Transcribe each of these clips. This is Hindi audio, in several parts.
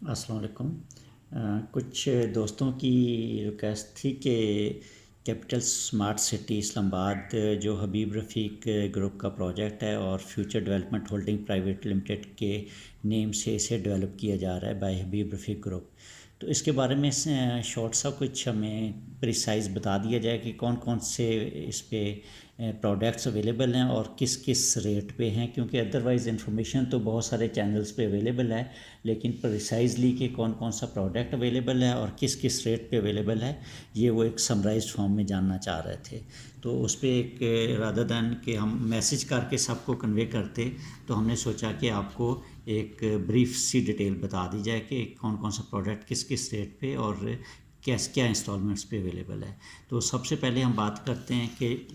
अस्सलाम वालेकुम। कुछ दोस्तों की रिक्वेस्ट थी कि कैपिटल स्मार्ट सिटी इस्लामाबाद जो हबीब रफ़ीक ग्रुप का प्रोजेक्ट है और future development holding private limited के नेम से इसे डेवलप किया जा रहा है बाय हबीब रफ़ीक ग्रुप। तो इसके बारे में शॉर्ट सा कुछ हमें प्रिसाइज़ बता दिया जाए कि कौन कौन से इस पे प्रोडक्ट्स अवेलेबल हैं और किस किस रेट पे हैं, क्योंकि अदरवाइज़ इन्फॉर्मेशन तो बहुत सारे चैनल्स पे अवेलेबल है, लेकिन प्रिसाइजली कि कौन कौन सा प्रोडक्ट अवेलेबल है और किस किस रेट पे अवेलेबल है ये वो एक समराइज्ड फॉर्म में जानना चाह रहे थे। तो उस पर एक रादर दैन कि हम मैसेज करके सबको कन्वे करते, तो हमने सोचा कि आपको एक ब्रीफ सी डिटेल बता दी जाए कि कौन कौन सा प्रोडक्ट किस किस रेट पे और क्या इंस्टॉलमेंट्स पे अवेलेबल है। तो सबसे पहले हम बात करते हैं कि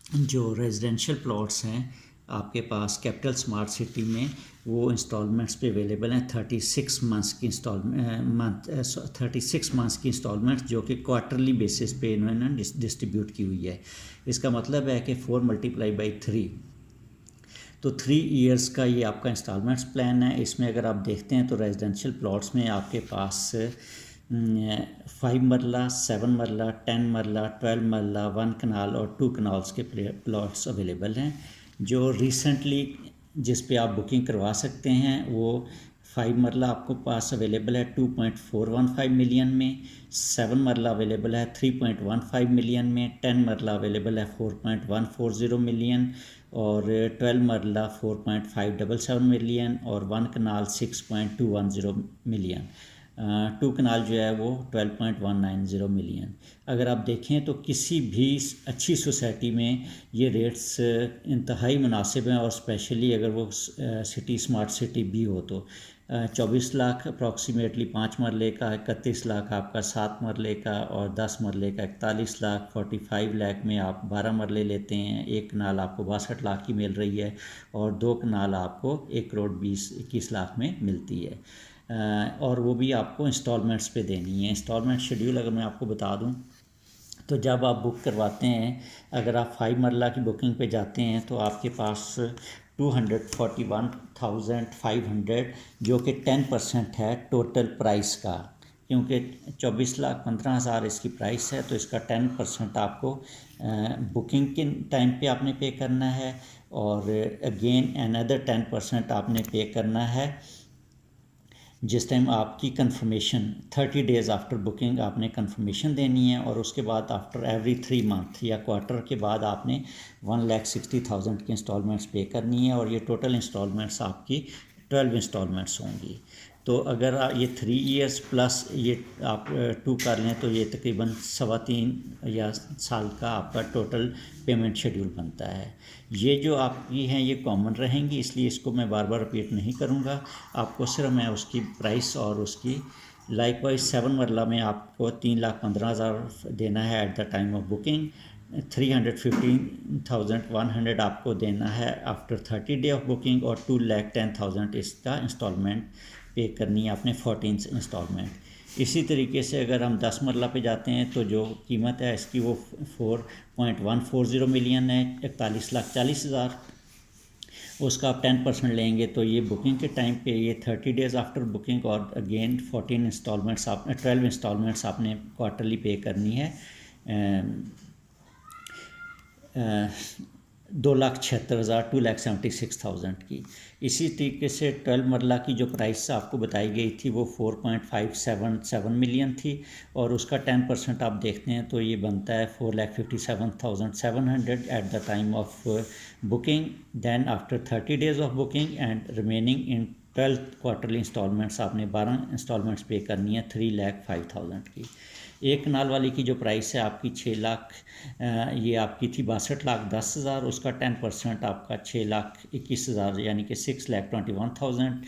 जो रेजिडेंशियल प्लॉट्स हैं आपके पास कैपिटल स्मार्ट सिटी में, वो इंस्टॉलमेंट्स पे अवेलेबल हैं 36 मंथ्स की 36 मंथ्स की इंस्टॉलमेंट्स, जो कि क्वार्टरली बेसिस पे इन्होंने डिस्ट्रीब्यूट की हुई है। इसका मतलब है कि 4 × 3, तो 3 ईयर्स का ये आपका इंस्टॉलमेंट्स प्लान है। इसमें अगर आप देखते हैं तो रेजिडेंशियल प्लॉट्स में आपके पास 5 मरला, 7 मरला, 10 मरला, 12 मरला, 1 कनाल और 2 कनाल्स के प्लॉट्स अवेलेबल हैं। जो रिसेंटली जिस पे आप बुकिंग करवा सकते हैं वो 5 मरला आपको पास अवेलेबल है 2.415 मिलियन में, 7 मरला अवेलेबल है 3.15 मिलियन में, 10 मरला अवेलेबल है 4.140 मिलियन और 12 मरला 4.577 मिलियन और 1 कनाल 6.210 मिलियन। 2 कनाल जो है वो 12.190 मिलियन। अगर आप देखें तो किसी भी अच्छी सोसाइटी में ये रेट्स इंतहाई मुनासिब हैं, और स्पेशली अगर वो सिटी स्मार्ट सिटी भी हो तो 24 लाख अप्रॉक्सीमेटली 5 मरले का, 31 लाख आपका 7 मरले का और 10 मरले का 41 लाख, 45 लाख में आप 12 मरले लेते हैं, 1 कनाल आपको 62 लाख की मिल रही है और 2 कनाल आपको 1 करोड़ 20-21 लाख में मिलती है। और वो भी आपको इंस्टॉलमेंट्स पे देनी है। इंस्टॉलमेंट शेड्यूल अगर मैं आपको बता दूं तो जब आप बुक करवाते हैं, अगर आप 5 मरला की बुकिंग पे जाते हैं तो आपके पास 241,500 जो कि 10% है टोटल प्राइस का, क्योंकि 24,15,000 इसकी प्राइस है, तो इसका 10% आपको बुकिंग के टाइम पे आपने पे करना है और अगेन अनदर 10% आपने पे करना है जिस टाइम आपकी कंफर्मेशन 30 डेज़ आफ्टर बुकिंग आपने कंफर्मेशन देनी है, और उसके बाद आफ्टर एवरी 3 मंथ या क्वार्टर के बाद आपने 1,60,000 की इंस्टॉलमेंट्स पे करनी है, और ये टोटल इंस्टॉलमेंट्स आपकी 12 इंस्टॉलमेंट्स होंगी। तो अगर ये 3 ईयर्स प्लस ये आप 2 कर लें तो ये तकरीबन 3.25 या साल का आपका टोटल पेमेंट शेड्यूल बनता है। ये जो आपकी हैं ये कॉमन रहेंगी, इसलिए इसको मैं बार बार रिपीट नहीं करूँगा। आपको सिर्फ मैं उसकी प्राइस और उसकी लाइकवाइज 7 मरला में आपको 3,15,000 देना है eight the time of booking, 315,100 आपको देना है आफ्टर 30 डे ऑफ बुकिंग और 2,10,000 इसका इंस्टॉलमेंट पे करनी है आपने 14 इंस्टॉलमेंट। इसी तरीके से अगर हम 10 मरला पे जाते हैं तो जो कीमत है इसकी वो 4.140 मिलियन है, 41,40,000। उसका आप 10% लेंगे तो ये बुकिंग के टाइम पे ये 30 डेज़ आफ्टर बुकिंग और अगेन 14 इंस्टॉलमेंट्स आप 12 इंस्टॉलमेंट्स आपने क्वार्टरली पे करनी है 2,76,000 2,76,000 की। इसी तरीके से 12 मरला की जो प्राइस आपको बताई गई थी वो 4.577 मिलियन थी, और उसका 10% आप देखते हैं तो ये बनता है 4,57,700 at the time of booking. Then after 30 days of booking and remaining in 12 quarterly installments आपने 12 इंस्टॉलमेंट्स पे करनी है 3,05,000 की। 1 कनाल वाली की जो प्राइस है आपकी 6 लाख, ये आपकी थी 62,10,000, उसका 10% आपका 6,21,000 यानी कि 6,21,000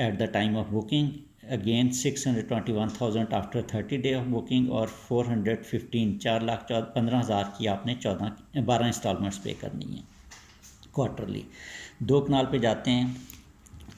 eight the time of booking, again 621,000 after 30 day of booking और 415 4,15,000 की आपने 12 इंस्टॉलमेंट्स पे करनी है क्वार्टरली। 2 कनाल पे जाते हैं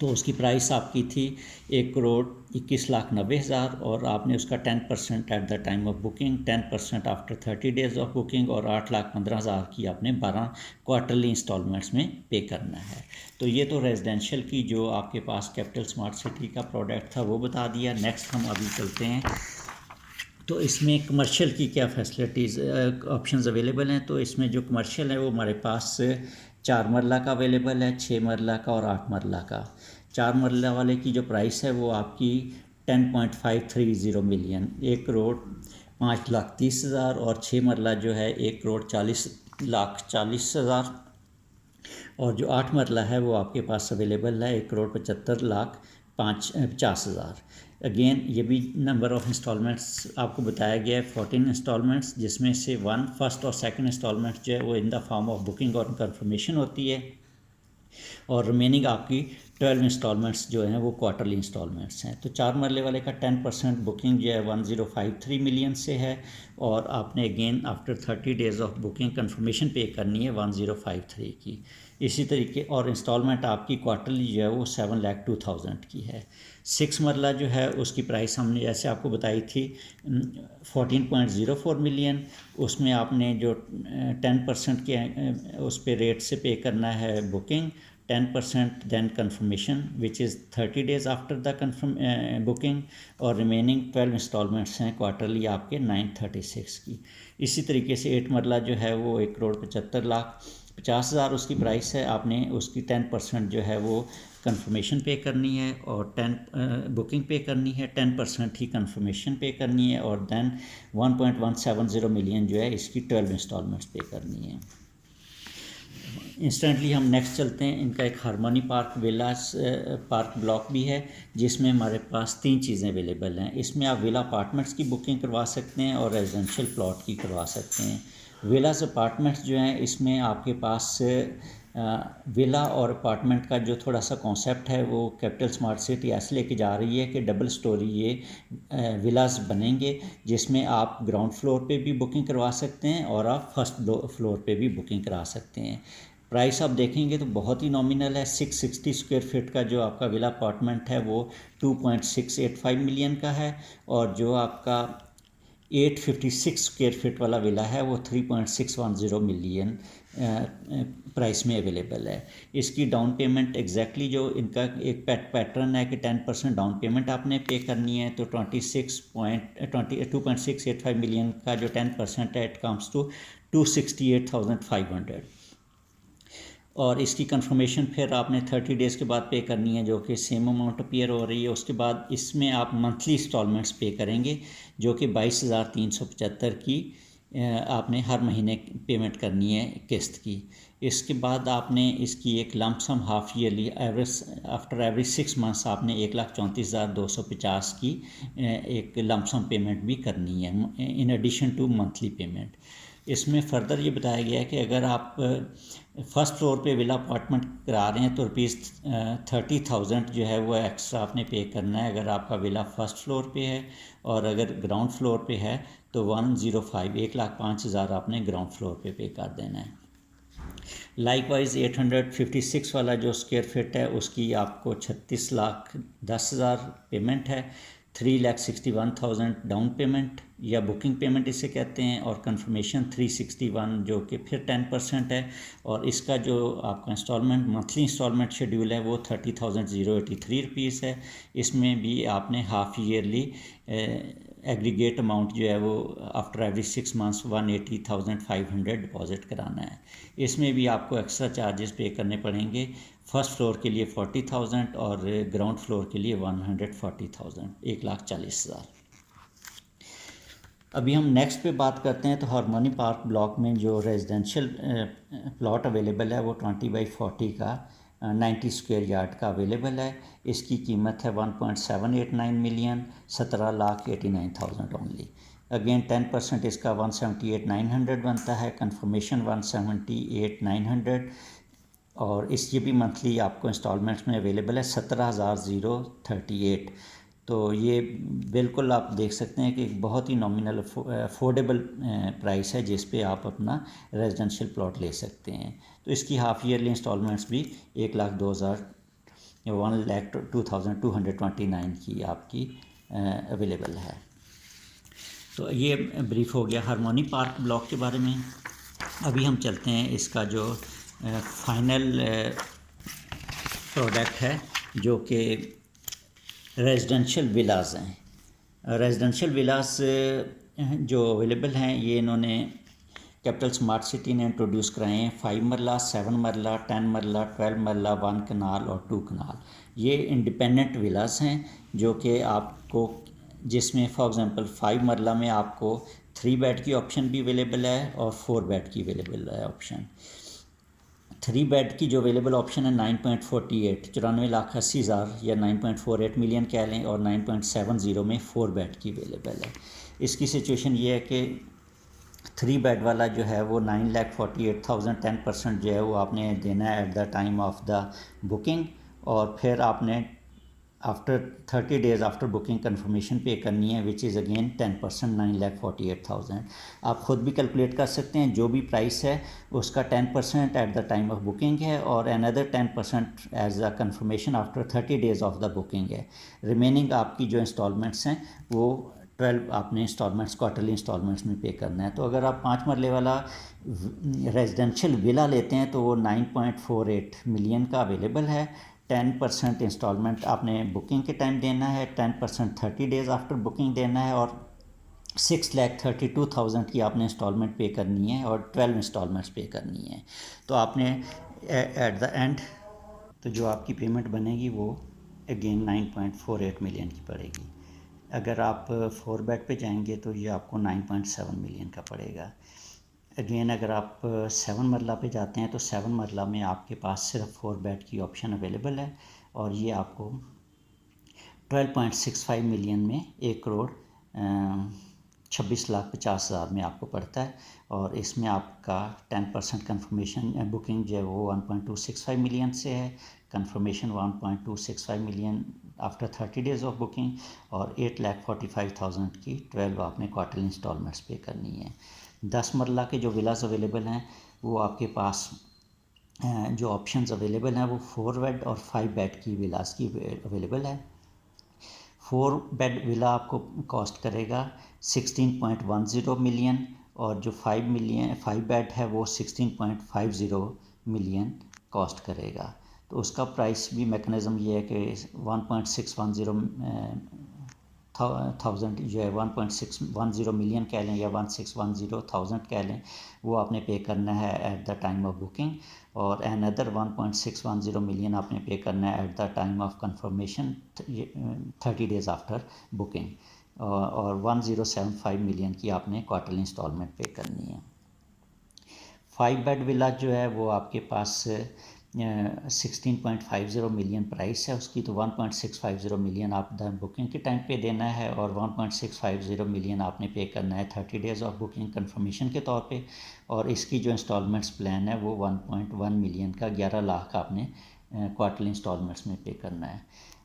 तो उसकी प्राइस आपकी थी 1,21,90,000 और आपने उसका 10% at the time of booking, 10% after 30 days of booking और 8,15,000 की आपने 12 क्वार्टरली इंस्टॉलमेंट्स में पे करना है। तो ये तो रेजिडेंशियल की जो आपके पास कैपिटल स्मार्ट सिटी का प्रोडक्ट था वो बता दिया। नेक्स्ट हम अभी चलते हैं तो इसमें कमर्शियल की क्या फैसिलिटीज़ ऑप्शंस अवेलेबल हैं। तो इसमें जो कमर्शियल है वो हमारे पास 4 मरला का अवेलेबल है, 6 मरला का और 8 मरला का। 4 मरला वाले की जो प्राइस है वो आपकी 10.530 मिलियन, 1,05,30,000 और 6 मरला जो है 1,40,40,000 और जो 8 मरला है वो आपके पास अवेलेबल है 1,75,50,000। अगेन ये भी नंबर ऑफ़ इंस्टॉलमेंट्स आपको बताया गया है 14 इंस्टॉलमेंट्स, जिसमें से फर्स्ट और सेकंड इंस्टॉलमेंट जो है वो in the form of booking और कंफर्मेशन होती है और रिमेनिंग आपकी 12 इंस्टॉलमेंट्स जो हैं वो क्वार्टरली इंस्टॉलमेंट्स हैं। तो 4 मरले वाले का 10% बुकिंग जो है 1053 मिलियन से है और आपने again after 30 days of booking confirmation पे करनी है 1053 की। इसी तरीके और इंस्टॉलमेंट आपकी क्वार्टरली जो है वो 7,02,000 की है। 6 मरला जो है उसकी प्राइस हमने जैसे आपको बताई थी 14.04 मिलियन, उसमें आपने जो 10% के उस पे रेट से पे करना है booking, 10% then confirmation which is 30 days after the booking और रिमेनिंग 12 इंस्टॉलमेंट्स हैं क्वार्टरली आपके 936 की। इसी तरीके से 8 मरला जो है वो 1,75,50,000 उसकी प्राइस है। आपने उसकी 10% जो है वो कंफर्मेशन पे करनी है और 10 बुकिंग पे करनी है, 10% ही कंफर्मेशन पे करनी है और देन 1.170 मिलियन जो है इसकी 12 इंस्टॉलमेंट्स पे करनी है। इंस्टेंटली हम नेक्स्ट चलते हैं। इनका एक हार्मोनी पार्क विलास पार्क ब्लॉक भी है जिसमें हमारे पास 3 चीज़ें अवेलेबल हैं। इसमें आप विला अपार्टमेंट्स की बुकिंग करवा सकते हैं और रेजिडेंशियल प्लॉट की करवा सकते हैं। विलास अपार्टमेंट्स जो हैं इसमें आपके पास विला और अपार्टमेंट का जो थोड़ा सा कॉन्सेप्ट है वो कैपिटल स्मार्ट सिटी ऐसे लेके जा रही है कि डबल स्टोरी ये विलास बनेंगे जिसमें आप ग्राउंड फ्लोर पे भी बुकिंग करवा सकते हैं और आप फर्स्ट फ्लोर पे भी बुकिंग करा सकते हैं। प्राइस आप देखेंगे तो बहुत ही नॉमिनल है। 660 स्क्वायर फीट का जो आपका विला अपार्टमेंट है वो 2.685 मिलियन का है और जो आपका 856 स्क्वायर फीट वाला विला है वो 3.610 मिलियन प्राइस में अवेलेबल है। इसकी डाउन पेमेंट एग्जैक्टली जो इनका एक पैटर्न है कि 10% डाउन पेमेंट आपने पे करनी है। तो 2.685 मिलियन का जो 10% है इट कम्स टू 268,500 और इसकी कंफर्मेशन फिर आपने 30 डेज़ के बाद पे करनी है जो कि सेम अमाउंट अपीयर हो रही है। उसके बाद इसमें आप मंथली इंस्टॉलमेंट्स पे करेंगे जो कि 22,375 की आपने हर महीने पेमेंट करनी है किस्त की। इसके बाद आपने इसकी एक lump sum half yearly after every 6 months आपने 1,34,250 की एक लंप सम पेमेंट भी करनी है in addition to monthly payment. इसमें फर्दर ये बताया गया है कि अगर आप फर्स्ट फ्लोर पे विला अपार्टमेंट करा रहे हैं तो ₹30,000 जो है वो एक्स्ट्रा आपने पे करना है अगर आपका विला फर्स्ट फ्लोर पे है और अगर ग्राउंड फ्लोर पे है तो 1,05,000 आपने ग्राउंड फ्लोर पे कर देना है। लाइकवाइज 856 वाला जो स्क्वायर फीट है उसकी आपको 36,10,000 पेमेंट है, 3,61,000 डाउन पेमेंट या बुकिंग पेमेंट इसे कहते हैं और कंफर्मेशन 361 जो कि फिर 10% है और इसका जो आपका इंस्टॉलमेंट मंथली इंस्टॉलमेंट शेड्यूल है वो 30,083 रुपीज़ है। इसमें भी आपने हाफ ईयरली एग्रीगेट अमाउंट जो है वो आफ्टर एवरी 6 मंथ्स 180,500 डिपॉजिट कराना है। इसमें भी आपको एक्स्ट्रा चार्जेस पे करने पड़ेंगे। फर्स्ट फ्लोर के लिए 40,000 और ग्राउंड फ्लोर के लिए 140,000, 1,40,000। अभी हम नेक्स्ट पे बात करते हैं तो हार्मोनी पार्क ब्लॉक में जो रेजिडेंशियल प्लॉट अवेलेबल है वो 20/40 का 90 स्क्वायर यार्ड का अवेलेबल है। इसकी कीमत है 1.789 मिलियन, 17,89,000 ओनली। अगेन 10% इसका 178,900 बनता है, कंफर्मेशन 178,900 और इसकी भी मंथली आपको इंस्टॉलमेंट्स में अवेलेबल है 17,038। तो ये बिल्कुल आप देख सकते हैं कि एक बहुत ही नॉमिनल अफोर्डेबल प्राइस है जिस पे आप अपना रेजिडेंशियल प्लॉट ले सकते हैं। तो इसकी हाफ ईयरली इंस्टॉलमेंट्स भी 1,02,000 1,02,229 की आपकी अवेलेबल है। तो ये ब्रीफ हो गया हार्मोनी पार्क ब्लॉक के बारे में। अभी हम चलते हैं इसका जो फाइनल प्रोडक्ट है जो कि रेजिडेंशियल विलास हैं। रेजिडेंशियल विलास जो अवेलेबल हैं ये इन्होंने कैपिटल स्मार्ट सिटी ने इंट्रोड्यूस कराए हैं। 5 मरला, 7 मरला, 10 मरला, 12 मरला, 1 कनाल और 2 कनाल। ये इंडिपेंडेंट विलास हैं जो कि आपको, जिसमें फॉर एग्ज़ाम्पल 5 मरला में आपको 3 बेड की ऑप्शन भी अवेलेबल है और 4 बेड की अवेलेबल है ऑप्शन। 3 बेड की जो अवेलेबल ऑप्शन है 9.48 94,80,000 या 9.48 मिलियन कह लें, और 9.70 में 4 बेड की अवेलेबल है। इसकी सिचुएशन ये है कि 3 बेड वाला जो है वो 9,48,000 10% जो है वो आपने देना है eight the time of the booking, और फिर आपने after 30 days after booking confirmation पे करनी है, विच इज़ अगेन 10% 9,48,000। आप ख़ुद भी कैलकुलेट कर सकते हैं, जो भी प्राइस है उसका 10% at the time of booking है और another 10% as a confirmation after 30 days of the booking है। रिमेनिंग आपकी जो इंस्टॉलमेंट्स हैं वो 12 आपने इंस्टॉलमेंट्स क्वार्टरली इंस्टॉलमेंट्स में पे करना है। तो अगर आप 5 मरले वाला रेजिडेंशियल विला लेते हैं तो वो 9.48 मिलियन का अवेलेबल है। 10% इंस्टॉलमेंट आपने बुकिंग के टाइम देना है, 10% 30 डेज़ आफ्टर बुकिंग देना है, और 6,32,000 की आपने इंस्टॉलमेंट पे करनी है और 12 इंस्टॉलमेंट्स पे करनी है। तो आपने एट द एंड तो जो आपकी पेमेंट बनेगी वो अगेन 9.48 मिलियन की पड़ेगी। अगर आप 4 बेड पे जाएंगे तो ये आपको 9.7 मिलियन का पड़ेगा। अगेन अगर आप 7 मरला पे जाते हैं तो 7 मरला में आपके पास सिर्फ 4 बेड की ऑप्शन अवेलेबल है और ये आपको 12.65 मिलियन में 1,26,50,000 में आपको पड़ता है। और इसमें आपका 10% कन्फर्मेशन बुकिंग जो है वो 1.265 मिलियन से है, confirmation 1.265 million after 30 days of booking, और 8,45,000 की 12 आपने क्वार्टरली इंस्टॉलमेंट्स पे करनी है। 10 मरला के जो विलास अवेलेबल हैं वो आपके पास जो ऑप्शंस अवेलेबल हैं वो 4 बेड और 5 बेड की विलास की अवेलेबल है। 4 बेड विला आपको कॉस्ट करेगा 16.10 मिलियन, और जो 5 बेड है वो 16.50 मिलियन कॉस्ट करेगा। तो उसका प्राइस भी मैकेनिज़्म ये है कि 1.610 जो है 1.610 मिलियन कह लें या 1,610,000 कह लें, वो आपने पे करना है eight the time of booking, और अनदर 1.610 मिलियन आपने पे करना है eight the time of confirmation 30 days after booking, और 1,075 मिलियन की आपने क्वार्टरली इंस्टॉलमेंट पे करनी है। 5 बेड विला जो है वो आपके पास 16.50 मिलियन प्राइस है उसकी, तो 1.650 मिलियन आप द बुकिंग के टाइम पे देना है और 1.650 मिलियन आपने पे करना है 30 डेज़ ऑफ बुकिंग कंफर्मेशन के तौर पे, और इसकी जो इंस्टॉलमेंट्स प्लान है वो 1.1 मिलियन का 11 लाख आपने क्वार्टरली इंस्टॉलमेंट्स में पे करना है।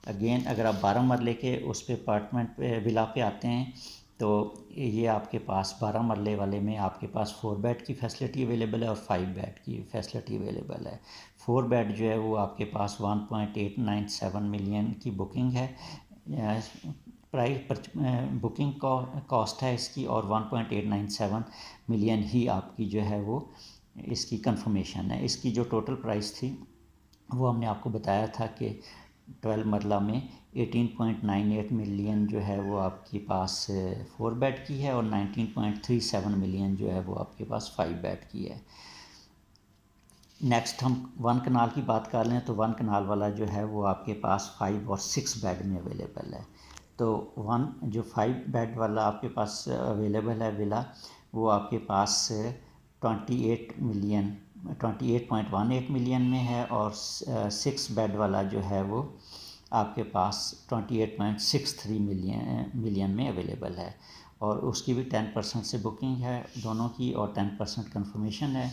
अगेन अगर आप 12 मरले के उस पे अपार्टमेंट विला पे आते हैं तो ये आपके पास 12 मरले वाले में आपके पास 4 बेड की फैसिलिटी अवेलेबल है और 5 बेड की फैसिलिटी अवेलेबल है। 4 बेड जो है वो आपके पास 1.897 मिलियन की बुकिंग है, प्राइस बुकिंग कॉस्ट है इसकी, और 1.897 मिलियन ही आपकी जो है वो इसकी कंफर्मेशन है। इसकी जो टोटल प्राइस थी वो हमने आपको बताया था कि 12 मरला में 18.98 मिलियन जो है वो आपके पास 4 बेड की है और 19.37 मिलियन जो है वो आपके पास 5 बेड की है। नेक्स्ट हम 1 कनाल की बात कर लें तो 1 कनाल वाला जो है वो आपके पास 5 और 6 बेड में अवेलेबल है। तो 5 बेड वाला आपके पास अवेलेबल है विला, वो आपके पास 28.18 मिलियन में है, और 6 बेड वाला जो है वो आपके पास 28.63 मिलियन में अवेलेबल है, और उसकी भी 10% से बुकिंग है दोनों की, और 10% कंफर्मेशन है।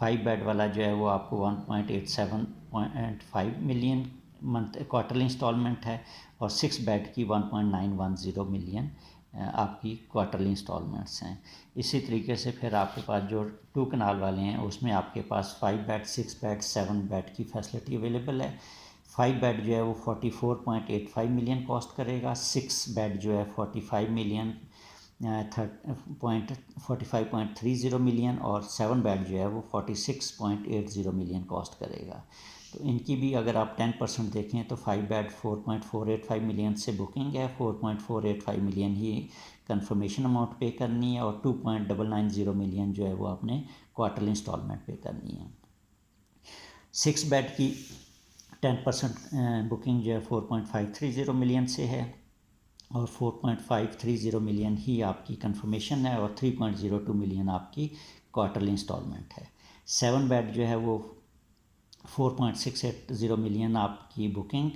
5 बेड वाला जो है वो आपको 1.87.5 मिलियन मंथ क्वार्टरली इंस्टॉलमेंट है, और 6 बेड की 1.910 मिलियन आपकी क्वार्टरली इंस्टॉलमेंट्स हैं। इसी तरीके से फिर आपके पास जो 2 कनाल वाले हैं उसमें आपके पास 5 बेड 6 बेड 7 बेड की फैसिलिटी अवेलेबल है। 5 बेड जो है वो 44.85 मिलियन कॉस्ट करेगा, 6 बेड जो है 45 मिलियन 45.30 मिलियन, और 7 बेड जो है वो 46.80 मिलियन कॉस्ट करेगा। तो इनकी भी अगर आप 10% देखें तो 5 बेड 4.485 मिलियन से बुकिंग है, 4.485 मिलियन ही कंफर्मेशन अमाउंट पे करनी है, और 2.990 मिलियन जो है वो आपने क्वार्टरली इंस्टॉलमेंट पे करनी है। 6 बेड की 10% बुकिंग जो है 4.530 मिलियन से है, और 4.530 मिलियन ही आपकी कंफर्मेशन है, और 3.02 मिलियन आपकी क्वार्टरली इंस्टॉलमेंट है। 7 बेड जो है वो 4.680 मिलियन आपकी बुकिंग,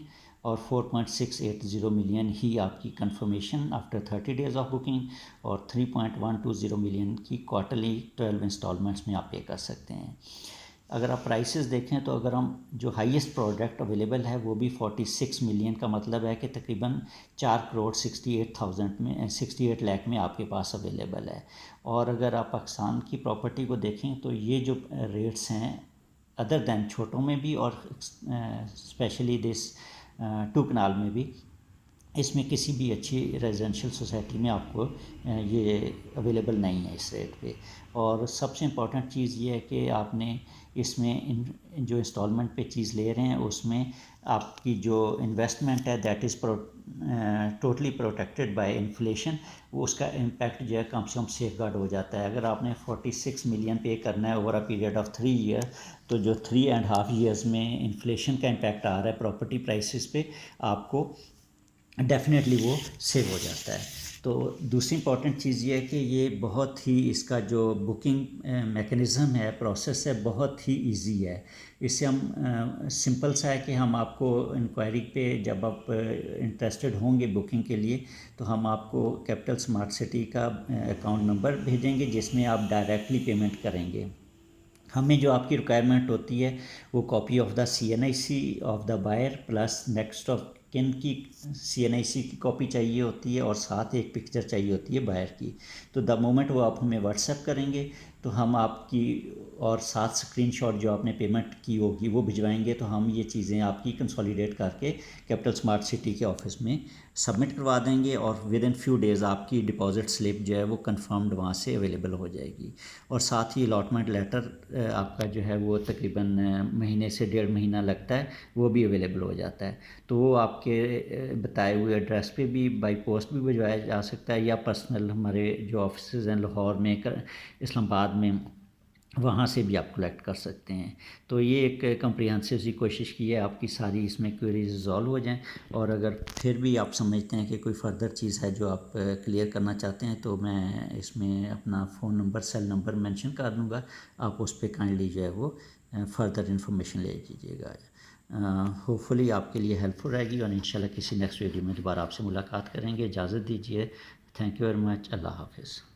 और 4.680 मिलियन ही आपकी confirmation after 30 days of booking, और 3.120 मिलियन की क्वार्टरली 12 इंस्टॉलमेंट्स में आप पे कर सकते हैं। अगर आप प्राइसेस देखें तो अगर हम जो हाईएस्ट प्रोडक्ट अवेलेबल है वो भी 46 मिलियन का मतलब है कि तकरीबन 4,68,000 में 68 लाख में आपके पास अवेलेबल है। और अगर आप पाकिस्तान की प्रॉपर्टी को देखें तो ये जो रेट्स हैं अदर दैन छोटों में भी और स्पेशली दिस 2 कनाल में भी, इसमें किसी भी अच्छी रेजिडेंशियल सोसाइटी में आपको ये अवेलेबल नहीं है इस रेट पे। और सबसे इम्पॉर्टेंट चीज़ ये है कि आपने इसमें जो इंस्टॉलमेंट पे चीज़ ले रहे हैं उसमें आपकी जो इन्वेस्टमेंट है that is totally protected by inflation, वो उसका इम्पैक्ट जो है कम से कम सेफ गार्ड हो जाता है। अगर आपने 46 मिलियन पे करना है over a period of 3 year, तो जो 3.5 ईयर्स में इन्फ्लेशन का इम्पैक्ट आ रहा है प्रॉपर्टी प्राइसेस पे, आपको डेफिनेटली वो सेव हो जाता है। तो दूसरी इंपॉर्टेंट चीज़ ये है कि ये बहुत ही इसका जो बुकिंग मेकनिज़म है, प्रोसेस है, बहुत ही इजी है। इससे हम सिंपल सा है कि हम आपको इंक्वायरी पे जब आप इंटरेस्टेड होंगे बुकिंग के लिए, तो हम आपको कैपिटल स्मार्ट सिटी का अकाउंट नंबर भेजेंगे जिसमें आप डायरेक्टली पेमेंट करेंगे। हमें जो आपकी रिक्वायरमेंट होती है वो copy of the CNIC of the buyer plus next of kin की CNIC की कॉपी चाहिए होती है, और साथ एक पिक्चर चाहिए होती है बायर की। तो द मोमेंट वो आप हमें व्हाट्सएप करेंगे तो हम आपकी और साथ स्क्रीनशॉट जो आपने पेमेंट की होगी वो भिजवाएंगे, तो हम ये चीज़ें आपकी कंसोलिडेट करके कैपिटल स्मार्ट सिटी के ऑफिस में सबमिट करवा देंगे, और विद इन फ्यू डेज़ आपकी डिपॉजिट स्लिप जो है वो कंफर्म्ड वहाँ से अवेलेबल हो जाएगी। और साथ ही अलॉटमेंट लेटर आपका जो है वो तकरीबन महीने से 1.5 महीना लगता है, वो भी अवेलेबल हो जाता है। तो वो आपके बताए हुए एड्रेस पे भी बाई पोस्ट भी भिजवाया जा सकता है, या पर्सनल हमारे जो ऑफिस हैं लाहौर में, इस्लामाबाद में, वहाँ से भी आप कलेक्ट कर सकते हैं। तो ये एक कम्प्रिहेंसिव सी कोशिश की है आपकी सारी इसमें क्वेरीज रिजॉल्व हो जाएं। और अगर फिर भी आप समझते हैं कि कोई फ़र्दर चीज़ है जो आप क्लियर करना चाहते हैं, तो मैं इसमें अपना phone number, cell number mention कर दूँगा, आप उस पर काइंडली जो है वो फ़र्दर इन्फॉर्मेशन ले लीजिएगा। होपफुली आपके लिए हेल्पफुल रहेगी, और इंशाल्लाह किसी नेक्स्ट वीडियो में दोबारा आपसे मुलाकात करेंगे। इजाज़त दीजिए। Thank you very much. अल्लाह हाफ़िज़।